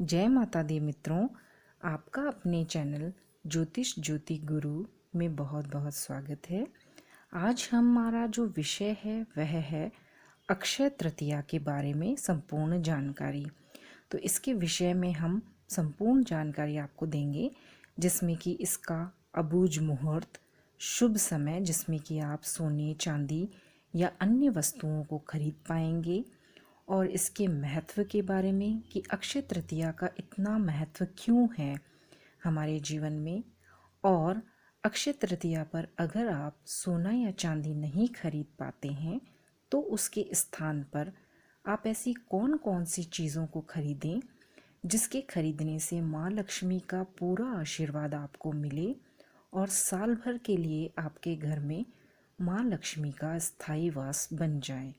जय माता दी मित्रों, आपका अपने चैनल ज्योतिष ज्योति गुरु में बहुत बहुत स्वागत है। आज हमारा जो विषय है वह है अक्षय तृतीया के बारे में संपूर्ण जानकारी। तो इसके विषय में हम संपूर्ण जानकारी आपको देंगे, जिसमें कि इसका अबूझ मुहूर्त, शुभ समय जिसमें कि आप सोने चांदी या अन्य वस्तुओं को खरीद पाएंगे, और इसके महत्व के बारे में कि अक्षय तृतीया का इतना महत्व क्यों है हमारे जीवन में। और अक्षय तृतीया पर अगर आप सोना या चांदी नहीं खरीद पाते हैं तो उसके स्थान पर आप ऐसी कौन कौन सी चीज़ों को खरीदें जिसके खरीदने से माँ लक्ष्मी का पूरा आशीर्वाद आपको मिले और साल भर के लिए आपके घर में माँ लक्ष्मी का स्थायी वास बन जाए।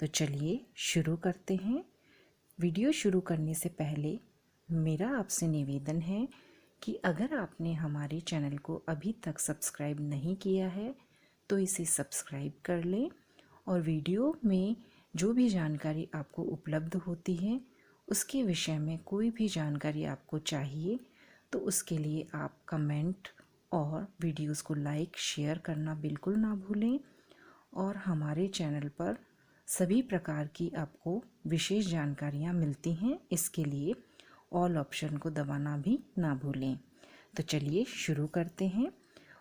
तो चलिए शुरू करते हैं। वीडियो शुरू करने से पहले मेरा आपसे निवेदन है कि अगर आपने हमारे चैनल को अभी तक सब्सक्राइब नहीं किया है तो इसे सब्सक्राइब कर लें, और वीडियो में जो भी जानकारी आपको उपलब्ध होती है उसके विषय में कोई भी जानकारी आपको चाहिए तो उसके लिए आप कमेंट और वीडियोस को लाइक शेयर करना बिल्कुल ना भूलें। और हमारे चैनल पर सभी प्रकार की आपको विशेष जानकारियाँ मिलती हैं, इसके लिए ऑल ऑप्शन को दबाना भी ना भूलें। तो चलिए शुरू करते हैं,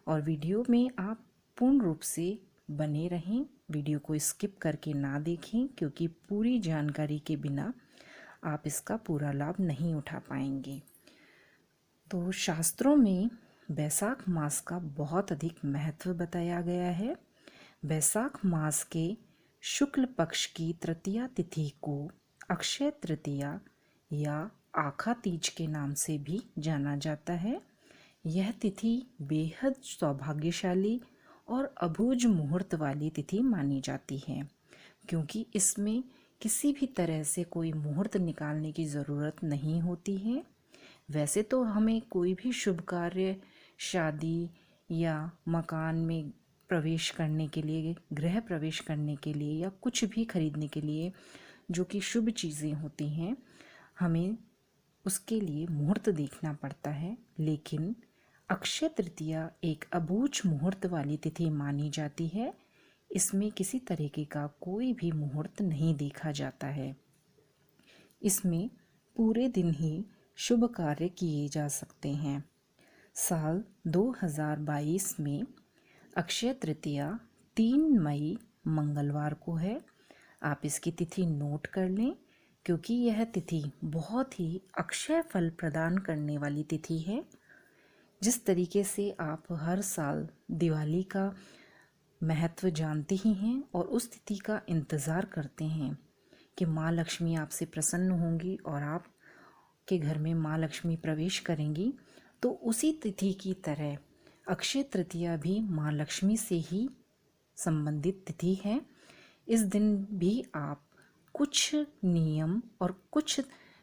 और वीडियो में आप पूर्ण रूप से बने रहें, वीडियो को स्किप करके ना देखें, क्योंकि पूरी जानकारी के बिना आप इसका पूरा लाभ नहीं उठा पाएंगे। तो शास्त्रों में बैसाख मास का बहुत अधिक महत्व बताया गया है। बैसाख मास के शुक्ल पक्ष की तृतीया तिथि को अक्षय तृतीया या आखा तीज के नाम से भी जाना जाता है। यह तिथि बेहद सौभाग्यशाली और अबूझ मुहूर्त वाली तिथि मानी जाती है, क्योंकि इसमें किसी भी तरह से कोई मुहूर्त निकालने की ज़रूरत नहीं होती है। वैसे तो हमें कोई भी शुभ कार्य, शादी या मकान में प्रवेश करने के लिए, गृह प्रवेश करने के लिए या कुछ भी खरीदने के लिए जो कि शुभ चीज़ें होती हैं, हमें उसके लिए मुहूर्त देखना पड़ता है। लेकिन अक्षय तृतीया एक अबूझ मुहूर्त वाली तिथि मानी जाती है। इसमें किसी तरीके का कोई भी मुहूर्त नहीं देखा जाता है। इसमें पूरे दिन ही शुभ कार्य किए जा सकते हैं। साल 2022 में अक्षय तृतीया 3 मई मंगलवार को है। आप इसकी तिथि नोट कर लें, क्योंकि यह तिथि बहुत ही अक्षय फल प्रदान करने वाली तिथि है। जिस तरीके से आप हर साल दिवाली का महत्व जानते ही हैं और उस तिथि का इंतज़ार करते हैं कि माँ लक्ष्मी आपसे प्रसन्न होंगी और आपके घर में माँ लक्ष्मी प्रवेश करेंगी, तो उसी तिथि की तरह अक्षय तृतीया भी माँ लक्ष्मी से ही संबंधित तिथि है। इस दिन भी आप कुछ नियम और कुछ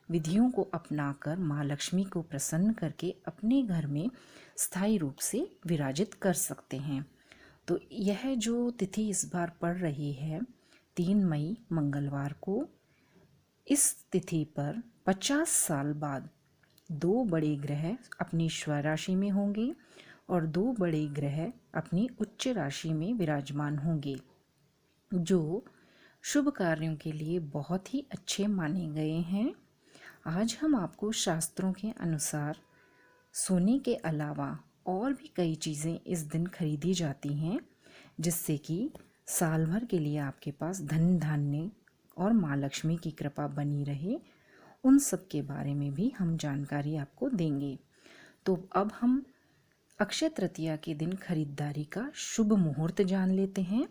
विधियों को अपनाकर माँ लक्ष्मी को प्रसन्न करके अपने घर में स्थायी रूप से विराजित कर सकते हैं। तो यह जो तिथि इस बार पड़ रही है 3 मई मंगलवार को, इस तिथि पर 50 साल बाद 2 बड़े ग्रह अपनी स्वराशि में होंगे और 2 बड़े ग्रह अपनी उच्च राशि में विराजमान होंगे, जो शुभ कार्यों के लिए बहुत ही अच्छे माने गए हैं। आज हम आपको शास्त्रों के अनुसार सोने के अलावा और भी कई चीज़ें इस दिन खरीदी जाती हैं, जिससे कि साल भर के लिए आपके पास धन धान्य और माँ लक्ष्मी की कृपा बनी रहे। उन सब के बारे में भी हम जानकारी आपको देंगे। तो अब हम अक्षय तृतीया के दिन खरीदारी का शुभ मुहूर्त जान लेते हैं।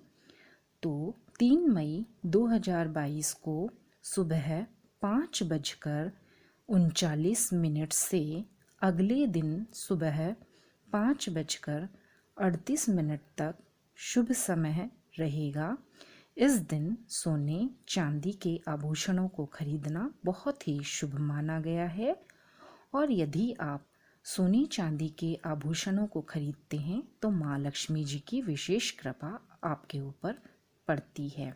तो 3 मई 2022 को सुबह 5:39 से अगले दिन सुबह 5:38 तक शुभ समय रहेगा। इस दिन सोने चांदी के आभूषणों को खरीदना बहुत ही शुभ माना गया है, और यदि आप सोने चांदी के आभूषणों को खरीदते हैं तो माँ लक्ष्मी जी की विशेष कृपा आपके ऊपर पड़ती है।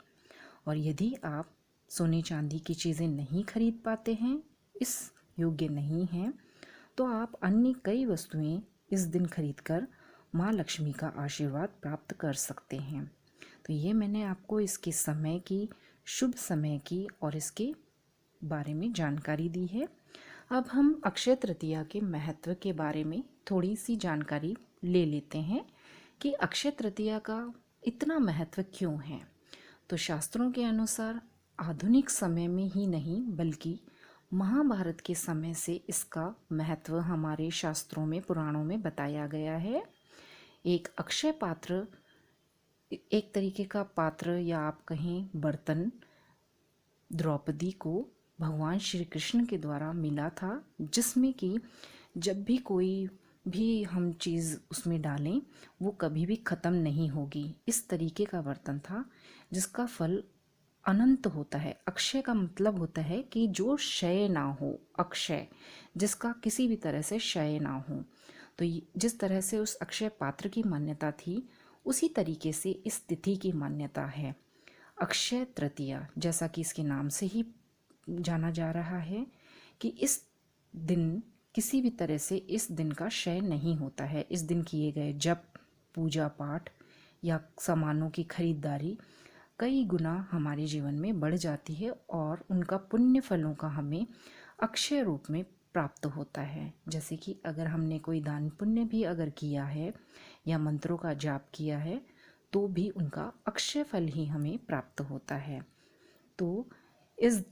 और यदि आप सोने चांदी की चीज़ें नहीं खरीद पाते हैं इस योग्य नहीं हैं तो आप अन्य कई वस्तुएं इस दिन खरीदकर माँ लक्ष्मी का आशीर्वाद प्राप्त कर सकते हैं। तो ये मैंने आपको इसके समय की, शुभ समय की और इसके बारे में जानकारी दी है। अब हम अक्षय तृतीया के महत्व के बारे में थोड़ी सी जानकारी ले लेते हैं कि अक्षय तृतीया का इतना महत्व क्यों है। तो शास्त्रों के अनुसार आधुनिक समय में ही नहीं बल्कि महाभारत के समय से इसका महत्व हमारे शास्त्रों में, पुराणों में बताया गया है। एक अक्षय पात्र एक तरीके का पात्र या आप कहें बर्तन द्रौपदी को भगवान श्री कृष्ण के द्वारा मिला था, जिसमें कि जब भी कोई भी हम चीज़ उसमें डालें वो कभी भी ख़त्म नहीं होगी। इस तरीके का बर्तन था जिसका फल अनंत होता है। अक्षय का मतलब होता है कि जो क्षय ना हो, अक्षय जिसका किसी भी तरह से क्षय ना हो। तो जिस तरह से उस अक्षय पात्र की मान्यता थी उसी तरीके से इस तिथि की मान्यता है। अक्षय तृतीया जैसा कि इसके नाम से ही जाना जा रहा है कि इस दिन किसी भी तरह से इस दिन का क्षय नहीं होता है। इस दिन किए गए जप, पूजा पाठ या सामानों की खरीदारी कई गुना हमारे जीवन में बढ़ जाती है और उनका पुण्य फलों का हमें अक्षय रूप में प्राप्त होता है। जैसे कि अगर हमने कोई दान पुण्य भी अगर किया है या मंत्रों का जाप किया है तो भी उनका अक्षय फल ही हमें प्राप्त होता है। तो इस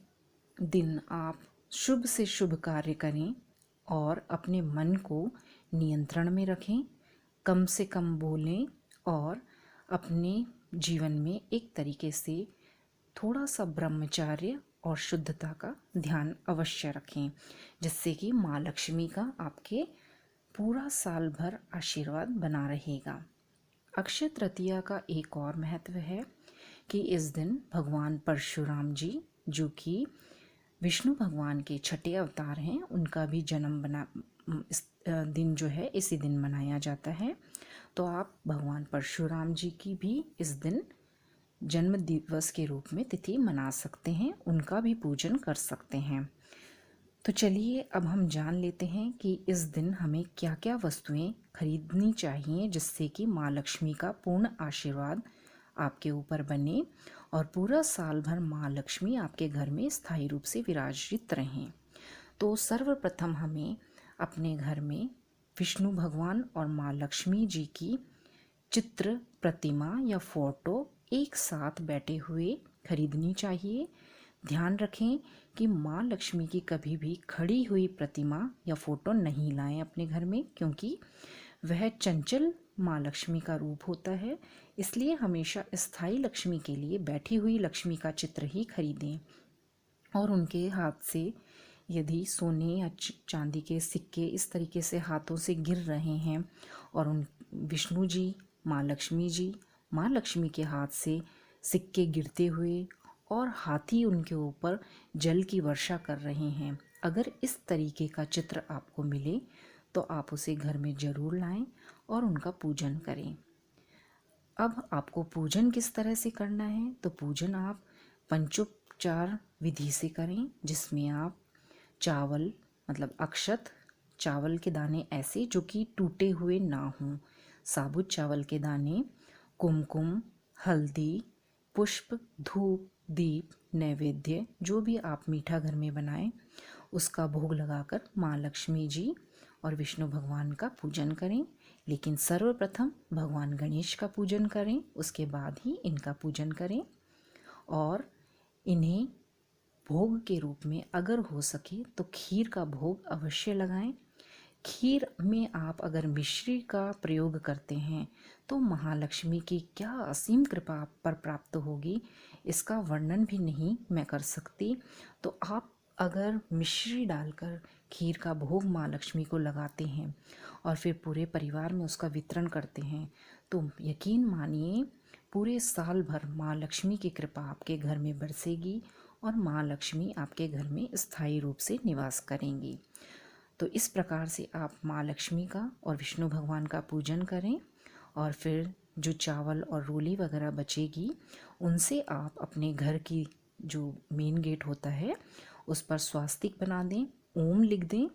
दिन आप शुभ से शुभ कार्य करें और अपने मन को नियंत्रण में रखें, कम से कम बोलें और अपने जीवन में एक तरीके से थोड़ा सा ब्रह्मचर्य और शुद्धता का ध्यान अवश्य रखें, जिससे कि माँ लक्ष्मी का आपके पूरा साल भर आशीर्वाद बना रहेगा। अक्षय तृतीया का एक और महत्व है कि इस दिन भगवान परशुराम जी, जो कि विष्णु भगवान के छठे अवतार हैं, उनका भी जन्म इस दिन जो है इसी दिन मनाया जाता है। तो आप भगवान परशुराम जी की भी इस दिन जन्म दिवस के रूप में तिथि मना सकते हैं, उनका भी पूजन कर सकते हैं। तो चलिए अब हम जान लेते हैं कि इस दिन हमें क्या क्या वस्तुएं खरीदनी चाहिए जिससे कि माँ लक्ष्मी का पूर्ण आशीर्वाद आपके ऊपर बने और पूरा साल भर माँ लक्ष्मी आपके घर में स्थायी रूप से विराजित रहें। तो सर्वप्रथम हमें अपने घर में विष्णु भगवान और माँ लक्ष्मी जी की चित्र, प्रतिमा या फोटो एक साथ बैठे हुए खरीदनी चाहिए। ध्यान रखें कि माँ लक्ष्मी की कभी भी खड़ी हुई प्रतिमा या फोटो नहीं लाएं अपने घर में, क्योंकि वह चंचल माँ लक्ष्मी का रूप होता है। इसलिए हमेशा स्थायी लक्ष्मी के लिए बैठी हुई लक्ष्मी का चित्र ही खरीदें और उनके हाथ से यदि सोने या चांदी के सिक्के इस तरीके से हाथों से गिर रहे हैं और उन विष्णु जी, माँ लक्ष्मी के हाथ से सिक्के गिरते हुए और हाथी उनके ऊपर जल की वर्षा कर रहे हैं, अगर इस तरीके का चित्र आपको मिले तो आप उसे घर में ज़रूर लाएं और उनका पूजन करें। अब आपको पूजन किस तरह से करना है, तो पूजन आप पंचोपचार विधि से करें, जिसमें आप चावल मतलब अक्षत, चावल के दाने ऐसे जो कि टूटे हुए ना हों, साबुत चावल के दाने, कुमकुम, हल्दी, पुष्प, धूप, दीप, नैवेद्य जो भी आप मीठा घर में बनाएं उसका भोग लगाकर माँ लक्ष्मी जी और विष्णु भगवान का पूजन करें। लेकिन सर्वप्रथम भगवान गणेश का पूजन करें, उसके बाद ही इनका पूजन करें और इन्हें भोग के रूप में अगर हो सके तो खीर का भोग अवश्य लगाएं। खीर में आप अगर मिश्री का प्रयोग करते हैं तो महालक्ष्मी की क्या असीम कृपा आप पर प्राप्त होगी, इसका वर्णन भी नहीं मैं कर सकती। तो आप अगर मिश्री डालकर खीर का भोग माँ लक्ष्मी को लगाते हैं और फिर पूरे परिवार में उसका वितरण करते हैं तो यकीन मानिए पूरे साल भर माँ लक्ष्मी की कृपा आपके घर में बरसेगी और माँ लक्ष्मी आपके घर में स्थायी रूप से निवास करेंगी। तो इस प्रकार से आप माँ लक्ष्मी का और विष्णु भगवान का पूजन करें और फिर जो चावल और रोली वगैरह बचेगी उनसे आप अपने घर की जो मेन गेट होता है उस पर स्वास्तिक बना दें ओम लिख दें,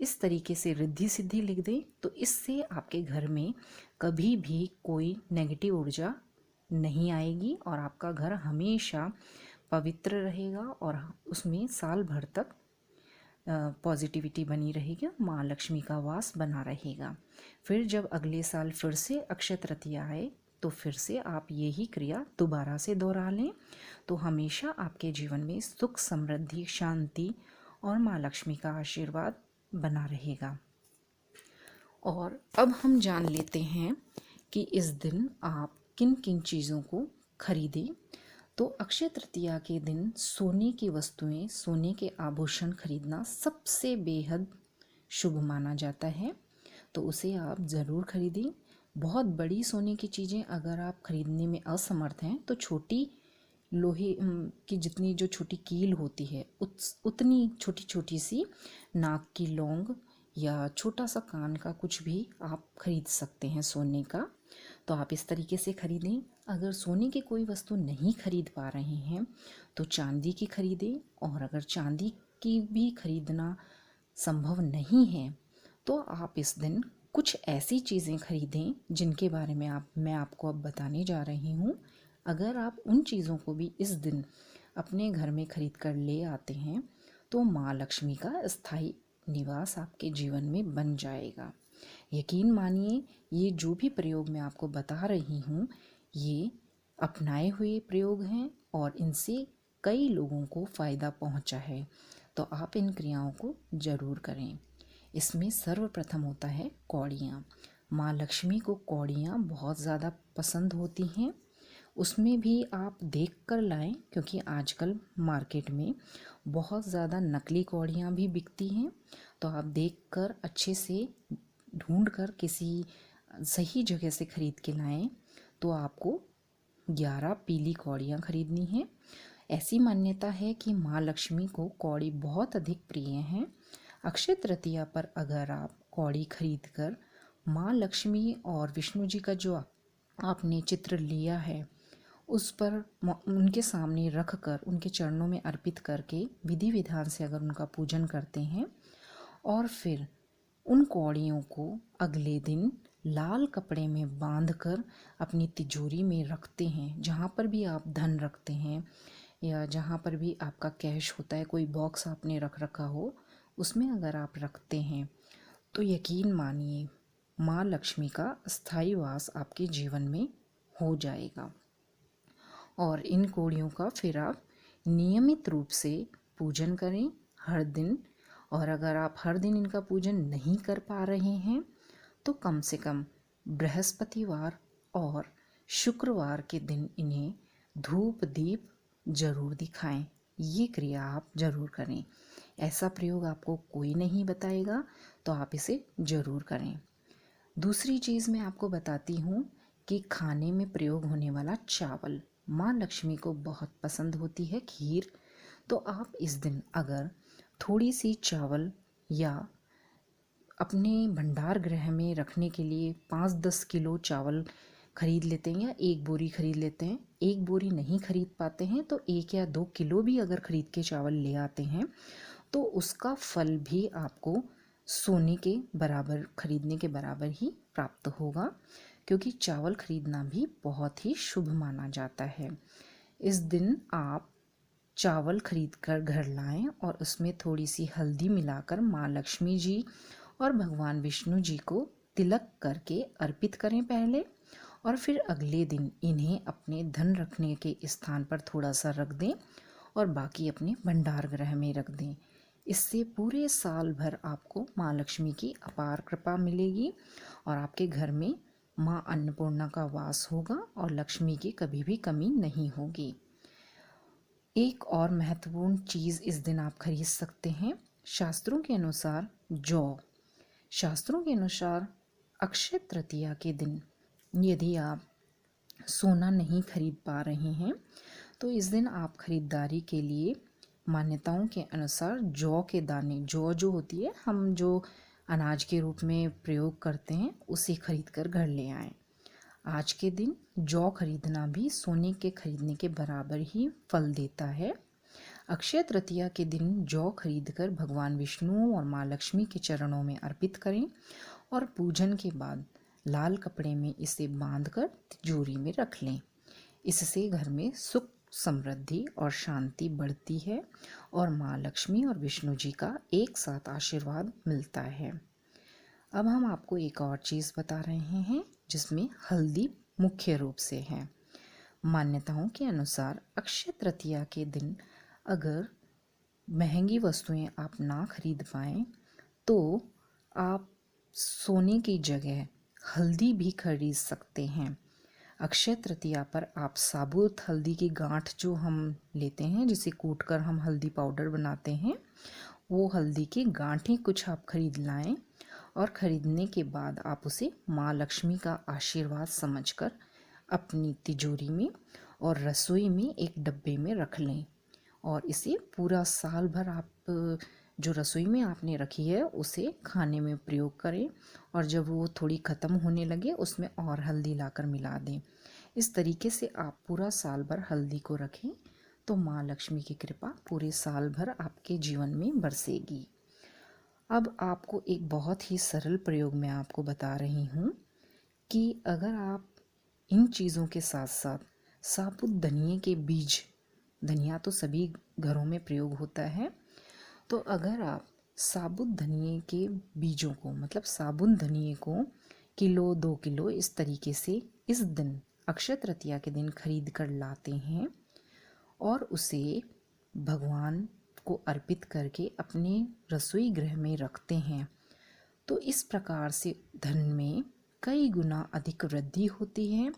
इस तरीके से रिद्धि सिद्धि लिख दें, तो इससे आपके घर में कभी भी कोई नेगेटिव ऊर्जा नहीं आएगी और आपका घर हमेशा पवित्र रहेगा और उसमें साल भर तक पॉजिटिविटी बनी रहेगी, माँ लक्ष्मी का वास बना रहेगा। फिर जब अगले साल फिर से अक्षय तृतीया आए तो फिर से आप यही क्रिया दोबारा से दोहरा लें, तो हमेशा आपके जीवन में सुख, समृद्धि, शांति और माँ लक्ष्मी का आशीर्वाद बना रहेगा। और अब हम जान लेते हैं कि इस दिन आप किन किन चीज़ों को खरीदें। तो अक्षय तृतीया के दिन सोने की वस्तुएं, सोने के आभूषण खरीदना सबसे बेहद शुभ माना जाता है, तो उसे आप ज़रूर खरीदें। बहुत बड़ी सोने की चीज़ें अगर आप खरीदने में असमर्थ हैं तो छोटी लोहे की जितनी जो छोटी कील होती है उतनी छोटी छोटी सी नाक की लौंग या छोटा सा कान का कुछ भी आप खरीद सकते हैं सोने का, तो आप इस तरीके से खरीदें। अगर सोने की कोई वस्तु नहीं खरीद पा रहे हैं तो चांदी की खरीदें, और अगर चांदी की भी खरीदना संभव नहीं है तो आप इस दिन कुछ ऐसी चीज़ें खरीदें जिनके बारे में मैं आपको अब बताने जा रही हूँ। अगर आप उन चीज़ों को भी इस दिन अपने घर में खरीद कर ले आते हैं तो माँ लक्ष्मी का स्थायी निवास आपके जीवन में बन जाएगा। यकीन मानिए, ये जो भी प्रयोग मैं आपको बता रही हूँ ये अपनाए हुए प्रयोग हैं और इनसे कई लोगों को फ़ायदा पहुँचा है, तो आप इन क्रियाओं को ज़रूर करें। इसमें सर्वप्रथम होता है कौड़ियाँ। माँ लक्ष्मी को कौड़ियाँ बहुत ज़्यादा पसंद होती हैं, उसमें भी आप देख कर लाएं, क्योंकि आजकल मार्केट में बहुत ज़्यादा नकली कौड़ियाँ भी बिकती हैं, तो आप देख कर अच्छे से ढूंढ कर किसी सही जगह से ख़रीद के लाएं। तो आपको 11 पीली कौड़ियाँ खरीदनी हैं। ऐसी मान्यता है कि माँ लक्ष्मी को कौड़ी बहुत अधिक प्रिय हैं। अक्षय तृतीया पर अगर आप कौड़ी खरीद कर माँ लक्ष्मी और विष्णु जी का जो आपने चित्र लिया है उस पर उनके सामने रख कर उनके चरणों में अर्पित करके विधि विधान से अगर उनका पूजन करते हैं और फिर उन कौड़ियों को अगले दिन लाल कपड़े में बांधकर अपनी तिजोरी में रखते हैं, जहाँ पर भी आप धन रखते हैं या जहाँ पर भी आपका कैश होता है, कोई बॉक्स आपने रख रखा हो उसमें अगर आप रखते हैं तो यकीन मानिए माँ लक्ष्मी का स्थायी वास आपके जीवन में हो जाएगा। और इन कौड़ियों का फिर आप नियमित रूप से पूजन करें हर दिन, और अगर आप हर दिन इनका पूजन नहीं कर पा रहे हैं तो कम से कम बृहस्पतिवार और शुक्रवार के दिन इन्हें धूप दीप जरूर दिखाएं। ये क्रिया आप जरूर करें। ऐसा प्रयोग आपको कोई नहीं बताएगा, तो आप इसे जरूर करें। दूसरी चीज़ मैं आपको बताती हूँ कि खाने में प्रयोग होने वाला चावल माँ लक्ष्मी को बहुत पसंद होती है, खीर। तो आप इस दिन अगर थोड़ी सी चावल या अपने भंडार गृह में रखने के लिए 5-10 किलो चावल खरीद लेते हैं या एक बोरी खरीद लेते हैं, एक बोरी नहीं खरीद पाते हैं तो 1 या 2 किलो भी अगर खरीद के चावल ले आते हैं तो उसका फल भी आपको सोने के बराबर खरीदने के बराबर ही प्राप्त होगा, क्योंकि चावल खरीदना भी बहुत ही शुभ माना जाता है। इस दिन आप चावल खरीद कर घर लाएं और उसमें थोड़ी सी हल्दी मिलाकर माँ लक्ष्मी जी और भगवान विष्णु जी को तिलक करके अर्पित करें पहले, और फिर अगले दिन इन्हें अपने धन रखने के स्थान पर थोड़ा सा रख दें और बाकी अपने भंडार गृह में रख दें। इससे पूरे साल भर आपको माँ लक्ष्मी की अपार कृपा मिलेगी और आपके घर में माँ अन्नपूर्णा का वास होगा और लक्ष्मी की कभी भी कमी नहीं होगी। एक और महत्वपूर्ण चीज़ इस दिन आप खरीद सकते हैं। शास्त्रों के अनुसार जौ। शास्त्रों के अनुसार अक्षय तृतीया के दिन यदि आप सोना नहीं खरीद पा रहे हैं तो इस दिन आप खरीदारी के लिए मान्यताओं के अनुसार जौ के दाने, जौ जो होती है हम जो अनाज के रूप में प्रयोग करते हैं, उसे खरीद कर घर ले आएं। आज के दिन जौ खरीदना भी सोने के खरीदने के बराबर ही फल देता है। अक्षय तृतीया के दिन जौ खरीदकर भगवान विष्णु और माँ लक्ष्मी के चरणों में अर्पित करें और पूजन के बाद लाल कपड़े में इसे बांधकर तिजोरी में रख लें। इससे घर में सुख, समृद्धि और शांति बढ़ती है और माँ लक्ष्मी और विष्णु जी का एक साथ आशीर्वाद मिलता है। अब हम आपको एक और चीज़ बता रहे हैं जिसमें हल्दी मुख्य रूप से है। मान्यताओं के अनुसार अक्षय तृतीया के दिन अगर महंगी वस्तुएं आप ना खरीद पाएँ तो आप सोने की जगह हल्दी भी खरीद सकते हैं। अक्षय तृतीया पर आप साबुत हल्दी की गांठ जो हम लेते हैं, जिसे कूटकर हम हल्दी पाउडर बनाते हैं, वो हल्दी की गांठें कुछ आप खरीद लाएं और ख़रीदने के बाद आप उसे माँ लक्ष्मी का आशीर्वाद समझकर अपनी तिजोरी में और रसोई में एक डब्बे में रख लें और इसे पूरा साल भर आप जो रसोई में आपने रखी है उसे खाने में प्रयोग करें और जब वो थोड़ी ख़त्म होने लगे उसमें और हल्दी लाकर मिला दें। इस तरीके से आप पूरा साल भर हल्दी को रखें तो माँ लक्ष्मी की कृपा पूरे साल भर आपके जीवन में बरसेगी। अब आपको एक बहुत ही सरल प्रयोग मैं आपको बता रही हूँ कि अगर आप इन चीज़ों के साथ साथ साबुत धनिए के बीज, धनिया तो सभी घरों में प्रयोग होता है, तो अगर आप साबुत धनिए के बीजों को, मतलब साबुत धनिए को किलो 2 किलो इस तरीके से इस दिन अक्षय तृतीया के दिन खरीद कर लाते हैं और उसे भगवान को अर्पित करके अपने रसोई गृह में रखते हैं तो इस प्रकार से धन में कई गुना अधिक वृद्धि होती है।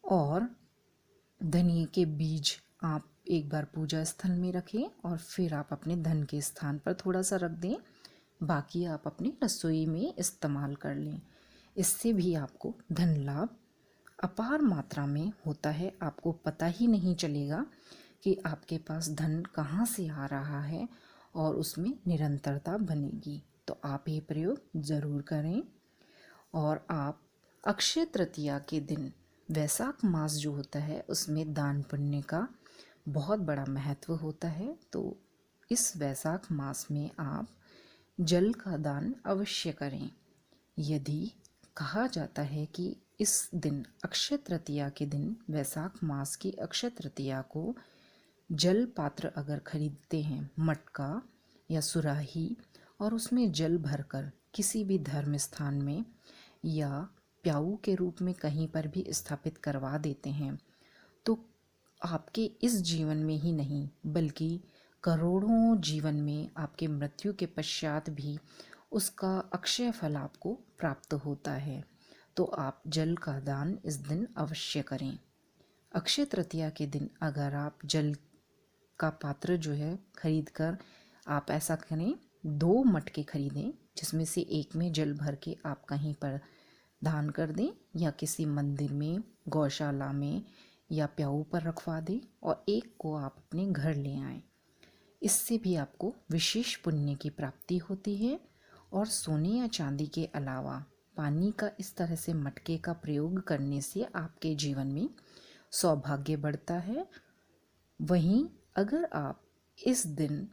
और धनिए के बीज आप एक बार पूजा स्थल में रखें और फिर आप अपने धन के स्थान पर थोड़ा सा रख दें, बाकी आप अपनी रसोई में इस्तेमाल कर लें। इससे भी आपको धन लाभ अपार मात्रा में होता है। आपको पता ही नहीं चलेगा कि आपके पास धन कहाँ से आ रहा है और उसमें निरंतरता बनेगी। तो आप ये प्रयोग ज़रूर करें। और आप अक्षय तृतीया के दिन, वैशाख मास जो होता है उसमें दान पुण्य का बहुत बड़ा महत्व होता है, तो इस वैशाख मास में आप जल का दान अवश्य करें। यदि कहा जाता है कि इस दिन अक्षय तृतीया के दिन, वैशाख मास की अक्षय तृतीया को जल पात्र अगर खरीदते हैं, मटका या सुराही, और उसमें जल भरकर किसी भी धर्म स्थान में या प्याऊ के रूप में कहीं पर भी स्थापित करवा देते हैं तो आपके इस जीवन में ही नहीं बल्कि करोड़ों जीवन में आपके मृत्यु के पश्चात भी उसका अक्षय फल आपको प्राप्त होता है। तो आप जल का दान इस दिन अवश्य करें। अक्षय तृतीया के दिन अगर आप जल का पात्र जो है खरीद कर, आप ऐसा करें 2 मटके खरीदें जिसमें से एक में जल भर के आप कहीं पर दान कर दें या किसी मंदिर में, गौशाला में या प्याऊ पर रखवा दें और एक को आप अपने घर ले आएं। इससे भी आपको विशेष पुण्य की प्राप्ति होती है। और सोने या चांदी के अलावा पानी का इस तरह से मटके का प्रयोग करने से आपके जीवन में सौभाग्य बढ़ता है। वहीं अगर आप इस दिन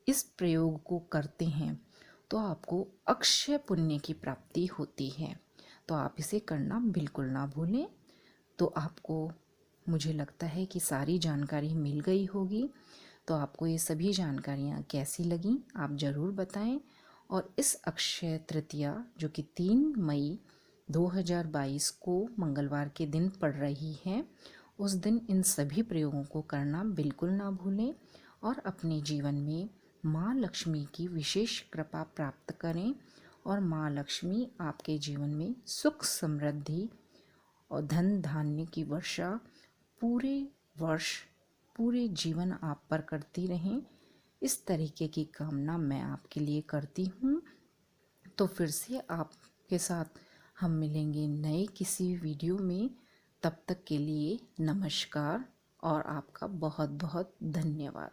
इस प्रयोग को करते हैं तो आपको अक्षय पुण्य की प्राप्ति होती है। तो आप इसे करना बिल्कुल ना भूलें। तो आपको, मुझे लगता है कि सारी जानकारी मिल गई होगी। तो आपको ये सभी जानकारियाँ कैसी लगी आप ज़रूर बताएं। और इस अक्षय तृतीया जो कि 3 मई 2022 को मंगलवार के दिन पड़ रही है, उस दिन इन सभी प्रयोगों को करना बिल्कुल ना भूलें और अपने जीवन में माँ लक्ष्मी की विशेष कृपा प्राप्त करें और माँ लक्ष्मी आपके जीवन में सुख, समृद्धि और धन धान्य की वर्षा पूरे वर्ष, पूरे जीवन आप पर करती रहें। इस तरीके की कामना मैं आपके लिए करती हूँ। तो फिर से आपके साथ हम मिलेंगे नए किसी वीडियो में। तब तक के लिए नमस्कार और आपका बहुत बहुत धन्यवाद।